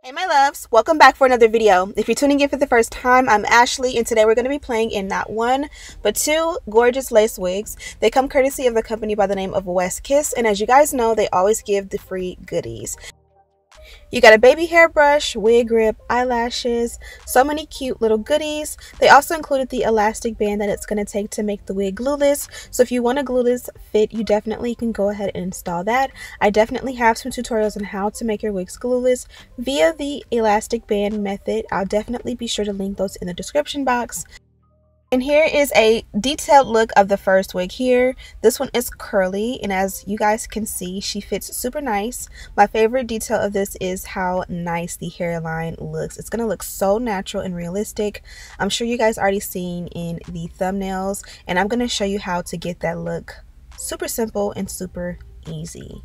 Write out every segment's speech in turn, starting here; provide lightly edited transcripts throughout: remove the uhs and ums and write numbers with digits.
Hey my loves, welcome back for another video. If you're tuning in for the first time, I'm Ashley and today we're going to be playing in not one, but two gorgeous lace wigs. They come courtesy of the company by the name of Westkiss, and as you guys know, they always give the free goodies. You got a baby hairbrush, wig grip, eyelashes, so many cute little goodies. They also included the elastic band that it's going to take to make the wig glueless. So if you want a glueless fit, you definitely can go ahead and install that. I definitely have some tutorials on how to make your wigs glueless via the elastic band method. I'll definitely be sure to link those in the description box. And here is a detailed look of the first wig here. This one is curly, and as you guys can see, she fits super nice. My favorite detail of this is how nice the hairline looks. It's gonna look so natural and realistic. I'm sure you guys already seen in the thumbnails, and I'm gonna show you how to get that look super simple and super easy.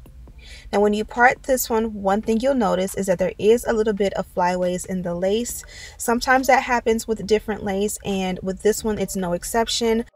Now when you part this one thing you'll notice is that there is a little bit of flyaways in the lace. Sometimes that happens with different lace, and with this one it's no exception.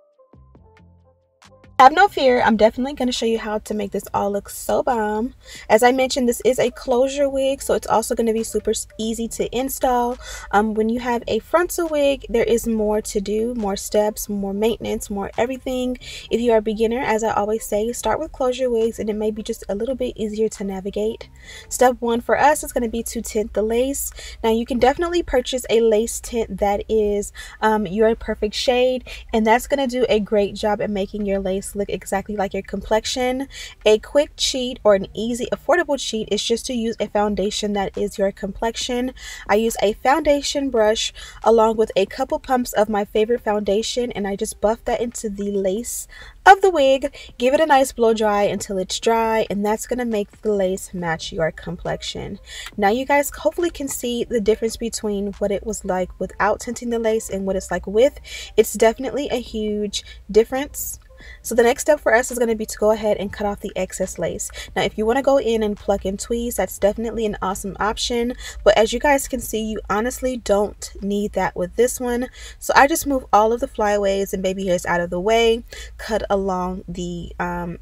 Have no fear, I'm definitely going to show you how to make this all look so bomb. As I mentioned, this is a closure wig, so it's also going to be super easy to install. When you have a frontal wig, there is more to do, more steps, more maintenance, more everything. If you are a beginner, as I always say, start with closure wigs and it may be just a little bit easier to navigate. Step one for us is going to be to tint the lace. Now you can definitely purchase a lace tint that is your perfect shade, and that's going to do a great job at making your lace look exactly like your complexion. A quick cheat, or an easy affordable cheat, is just to use a foundation that is your complexion. I use a foundation brush along with a couple pumps of my favorite foundation, and I just buff that into the lace of the wig, give it a nice blow dry until it's dry, and that's going to make the lace match your complexion. Now you guys hopefully can see the difference between what it was like without tinting the lace and what it's like with. It's definitely a huge difference. So the next step for us is going to be to go ahead and cut off the excess lace. Now if you want to go in and pluck and tweeze, that's definitely an awesome option, but as you guys can see, you honestly don't need that with this one. So I just move all of the flyaways and baby hairs out of the way, cut along the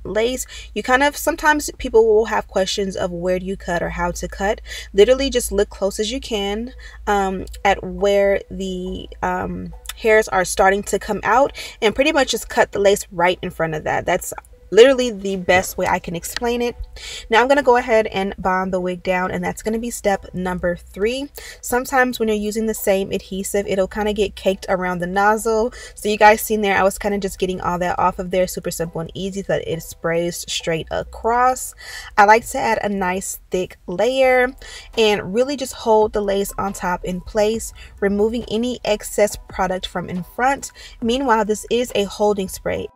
lace. You kind of, sometimes people will have questions of where do you cut or how to cut. Literally just look close as you can at where the hairs are starting to come out, and pretty much just cut the lace right in front of that. That's literally the best way I can explain it. Now I'm going to go ahead and bond the wig down, and that's going to be step number 3. Sometimes when you're using the same adhesive, it'll kind of get caked around the nozzle. So you guys seen there, I was kind of just getting all that off of there, super simple and easy, so that it sprays straight across. I like to add a nice thick layer and really just hold the lace on top in place, removing any excess product from in front. Meanwhile, this is a holding spray.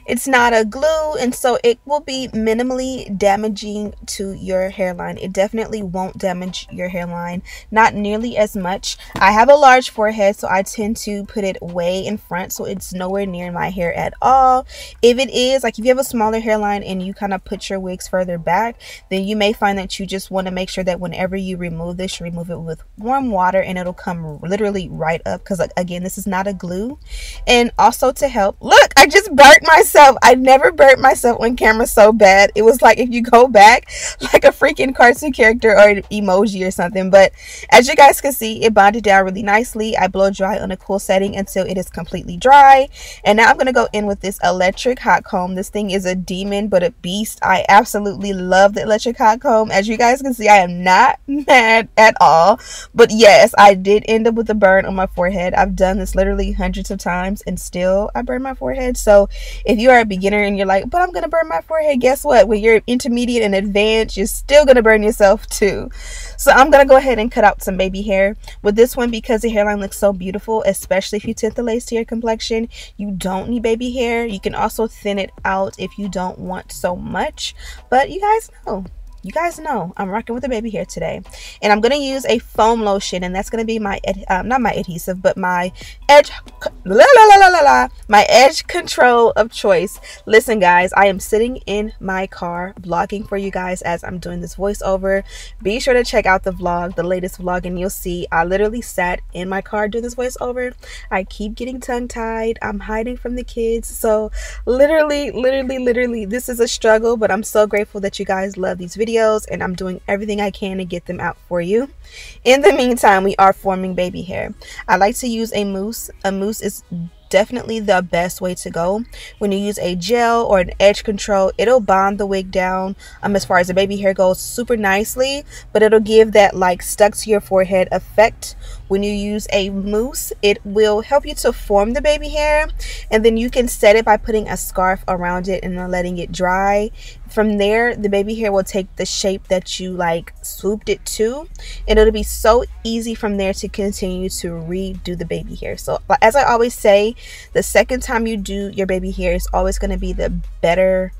It's not a glue, and so it will be minimally damaging to your hairline. It definitely won't damage your hairline, not nearly as much. I have a large forehead, so I tend to put it way in front, so it's nowhere near my hair at all. If it is, like if you have a smaller hairline and you kind of put your wigs further back, then you may find that you just want to make sure that whenever you remove this, you remove it with warm water and it'll come literally right up, because again, this is not a glue. And also to help, look, I just burnt myself. I never burnt myself on camera so bad. It was like if you go back like a freaking cartoon character or an emoji or something. But as you guys can see, it bonded down really nicely. I blow dry on a cool setting until it is completely dry. And now I'm going to go in with this electric hot comb. This thing is a demon but a beast. I absolutely love the electric hot comb. As you guys can see, I am not mad at all. But yes, I did end up with a burn on my forehead. I've done this literally hundreds of times and still I burn my forehead. So if you are a beginner and you're like, but I'm gonna burn my forehead, guess what? When you're intermediate and advanced, you're still gonna burn yourself too. So I'm gonna go ahead and cut out some baby hair with this one, because the hairline looks so beautiful, especially if you tint the lace to your complexion. You don't need baby hair. You can also thin it out if you don't want so much, but you guys know I'm rocking with the baby hair today. And I'm going to use a foam lotion, and that's going to be my not my adhesive, but my edge my edge control of choice. Listen guys, I am sitting in my car vlogging for you guys as I'm doing this voiceover. Be sure to check out the vlog, the latest vlog, and you'll see I literally sat in my car doing this voiceover. I keep getting tongue-tied. I'm hiding from the kids, so literally this is a struggle, but I'm so grateful that you guys love these videos. videos, and I'm doing everything I can to get them out for you. In the meantime, we are forming baby hair. I like to use a mousse. A mousse is definitely the best way to go. When you use a gel or an edge control, it'll bond the wig down as far as the baby hair goes super nicely, but it'll give that like stuck to your forehead effect. When you use a mousse, it will help you to form the baby hair, and then you can set it by putting a scarf around it and then letting it dry. From there, the baby hair will take the shape that you like swooped it to, and it'll be so easy from there to continue to redo the baby hair. So as I always say, the second time you do your baby hair is always going to be the better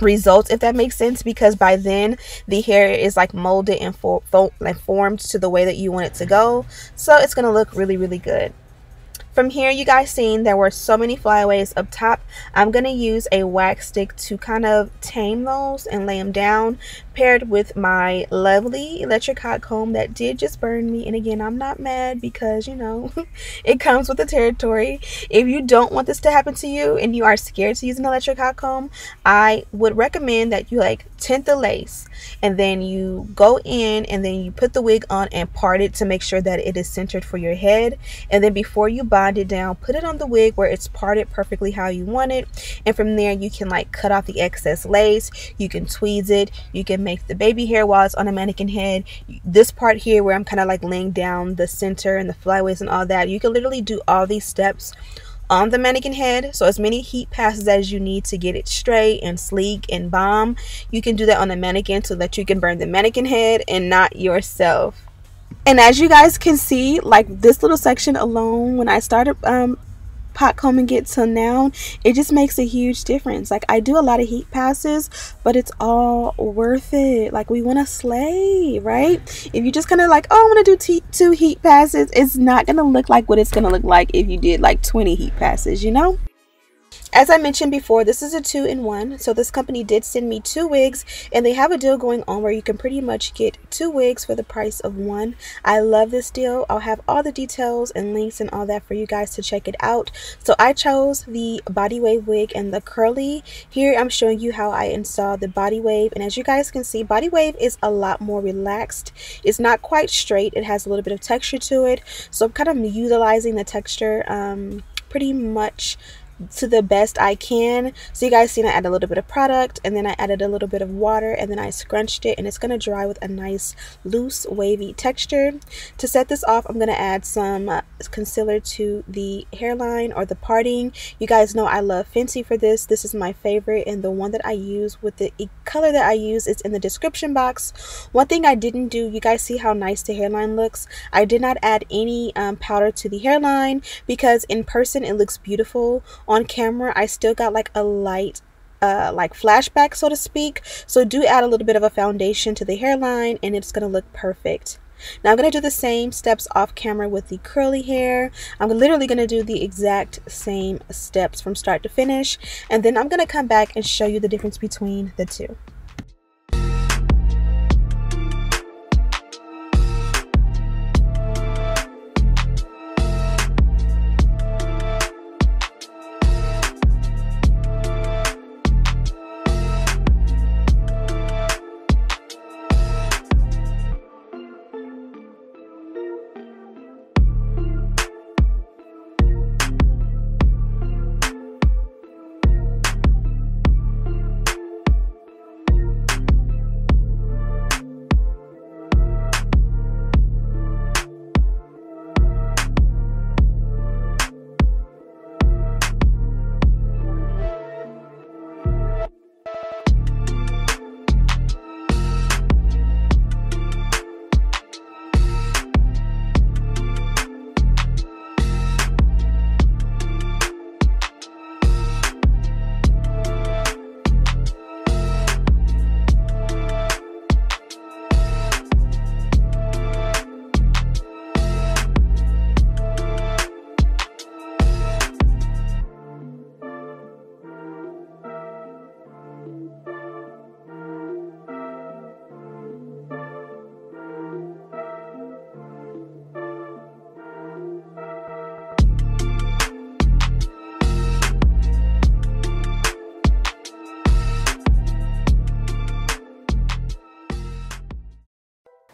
results, if that makes sense, because by then the hair is like molded and formed to the way that you want it to go. So it's going to look really, really good. From here, you guys seen there were so many flyaways up top. I'm going to use a wax stick to kind of tame those and lay them down, paired with my lovely electric hot comb that did just burn me. And again, I'm not mad because, you know, it comes with the territory. If you don't want this to happen to you and you are scared to use an electric hot comb, I would recommend that you like tint the lace, and then you go in and then you put the wig on and part it to make sure that it is centered for your head. And then before you bond it down, put it on the wig where it's parted perfectly how you want it. And from there, you can like cut off the excess lace, you can tweeze it, you can make the baby hair while it's on a mannequin head. This part here where I'm kind of like laying down the center and the flyaways and all that, you can literally do all these steps on the mannequin head. So as many heat passes as you need to get it straight and sleek and bomb, you can do that on the mannequin so that you can burn the mannequin head and not yourself. And as you guys can see, like this little section alone, when I started pot combing it till now, it just makes a huge difference. Like I do a lot of heat passes, but it's all worth it. Like we want to slay, right? If you just kind of like, oh, I want to do 2 heat passes, it's not gonna look like what it's gonna look like if you did like 20 heat passes, you know. As I mentioned before, this is a 2-in-1. So this company did send me 2 wigs, and they have a deal going on where you can pretty much get 2 wigs for the price of 1. I love this deal. I'll have all the details and links and all that for you guys to check it out. So I chose the body wave wig and the curly. Here I'm showing you how I installed the body wave, and as you guys can see, body wave is a lot more relaxed. It's not quite straight. It has a little bit of texture to it. So I'm kind of utilizing the texture pretty much to the best I can. So you guys seen I added a little bit of product, and then I added a little bit of water, and then I scrunched it, and it's going to dry with a nice loose wavy texture. To set this off, I'm going to add some concealer to the hairline or the parting. You guys know I love Fenty for this. This is my favorite, and the one that I use with the color that I use is in the description box. One thing I didn't do, you guys see how nice the hairline looks? I did not add any powder to the hairline because in person it looks beautiful. On camera, I still got like a light like flashback, so to speak. So do add a little bit of a foundation to the hairline, and it's gonna look perfect. Now I'm gonna do the same steps off camera with the curly hair. I'm literally gonna do the exact same steps from start to finish, and then I'm gonna come back and show you the difference between the two.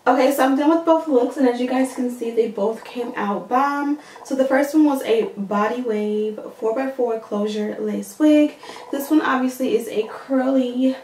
Okay, so I'm done with both looks, and as you guys can see, they both came out bomb. So the first one was a body wave 4x4 closure lace wig. This one obviously is a curly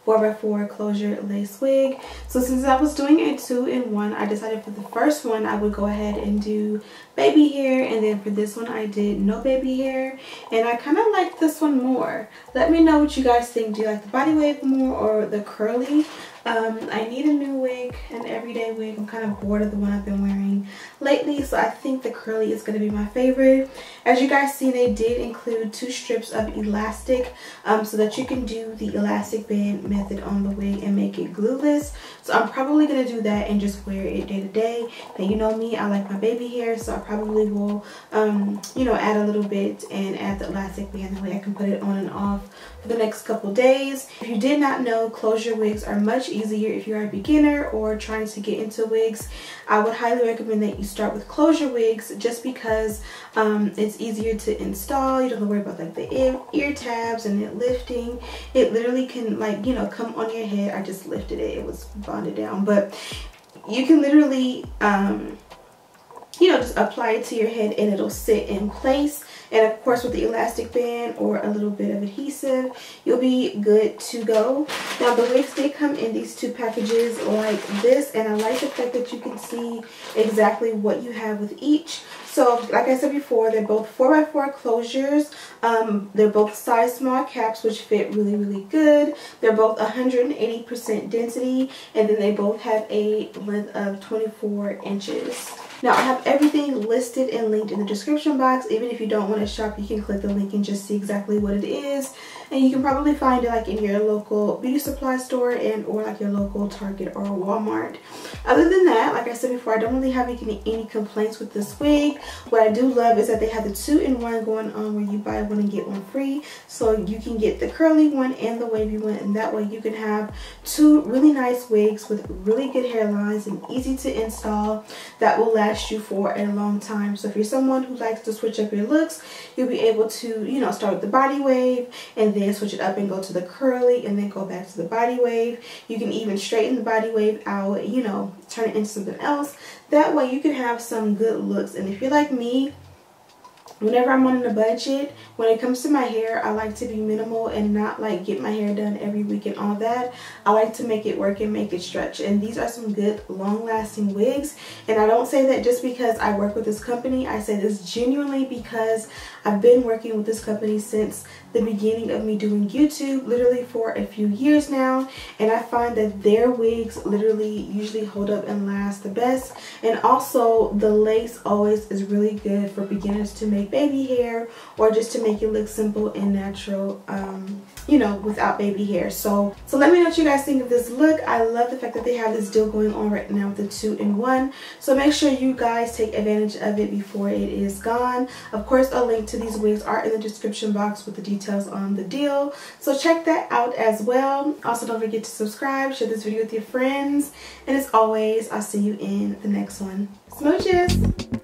4x4 closure lace wig. So since I was doing a 2-in-1, I decided for the first one I would go ahead and do baby hair, and then for this one I did no baby hair, and I kind of like this one more. Let me know what you guys think. Do you like the body wave more or the curly? I need a new wig, an everyday wig. I'm kind of bored of the one I've been wearing lately, so I think the curly is going to be my favorite. As you guys see, they did include 2 strips of elastic so that you can do the elastic band method on the wig and make it glueless. So I'm probably going to do that and just wear it day to day. Now, you know me, I like my baby hair, so I probably will you know, add a little bit and add the elastic band. That way I can put it on and off for the next couple days. If you did not know, closure wigs are much easier if you're a beginner or trying to get into wigs. I would highly recommend that you start with closure wigs just because it's easier to install. You don't have to worry about like the ear tabs and it lifting. It literally can, like, you know, come on your head. I just lifted it. It was bonded down, but you can literally you know, just apply it to your head and it'll sit in place. And of course, with the elastic band or a little bit of adhesive, you'll be good to go. Now, the wigs did come in these 2 packages like this, and I like the fact that you can see exactly what you have with each. So, like I said before, they're both 4x4 closures. They're both size small caps, which fit really, really good. They're both 180% density, and then they both have a length of 24 inches. Now, I have everything listed and linked in the description box. Even if you don't want to shop, you can click the link and just see exactly what it is. And you can probably find it like in your local beauty supply store and or like your local Target or Walmart. Other than that, like I said before, I don't really have any complaints with this wig. What I do love is that they have the 2-in-1 going on where you buy one and get one free. So you can get the curly one and the wavy one, and that way you can have 2 really nice wigs with really good hairlines and easy to install that will last you for a long time. So if you're someone who likes to switch up your looks, you'll be able to, you know, start with the body wave and then switch it up and go to the curly and then go back to the body wave. You can even straighten the body wave out, you know, turn it into something else. That way you can have some good looks. And if you're like me, whenever I'm on a budget, when it comes to my hair, I like to be minimal and not like get my hair done every week and all that. I like to make it work and make it stretch. And these are some good long-lasting wigs. And I don't say that just because I work with this company. I say this genuinely because I've been working with this company since the beginning of me doing YouTube, literally for a few years now. And I find that their wigs literally usually hold up and last the best. And also the lace always is really good for beginners to make baby hair or just to make it look simple and natural, you know, without baby hair. So let me know what you guys think of this look. I love the fact that they have this deal going on right now with the 2-in-1. So make sure you guys take advantage of it before it is gone. Of course, a link to these wigs are in the description box with the details on the deal. So check that out as well. Also, don't forget to subscribe, share this video with your friends. And as always, I'll see you in the next one. Smooches!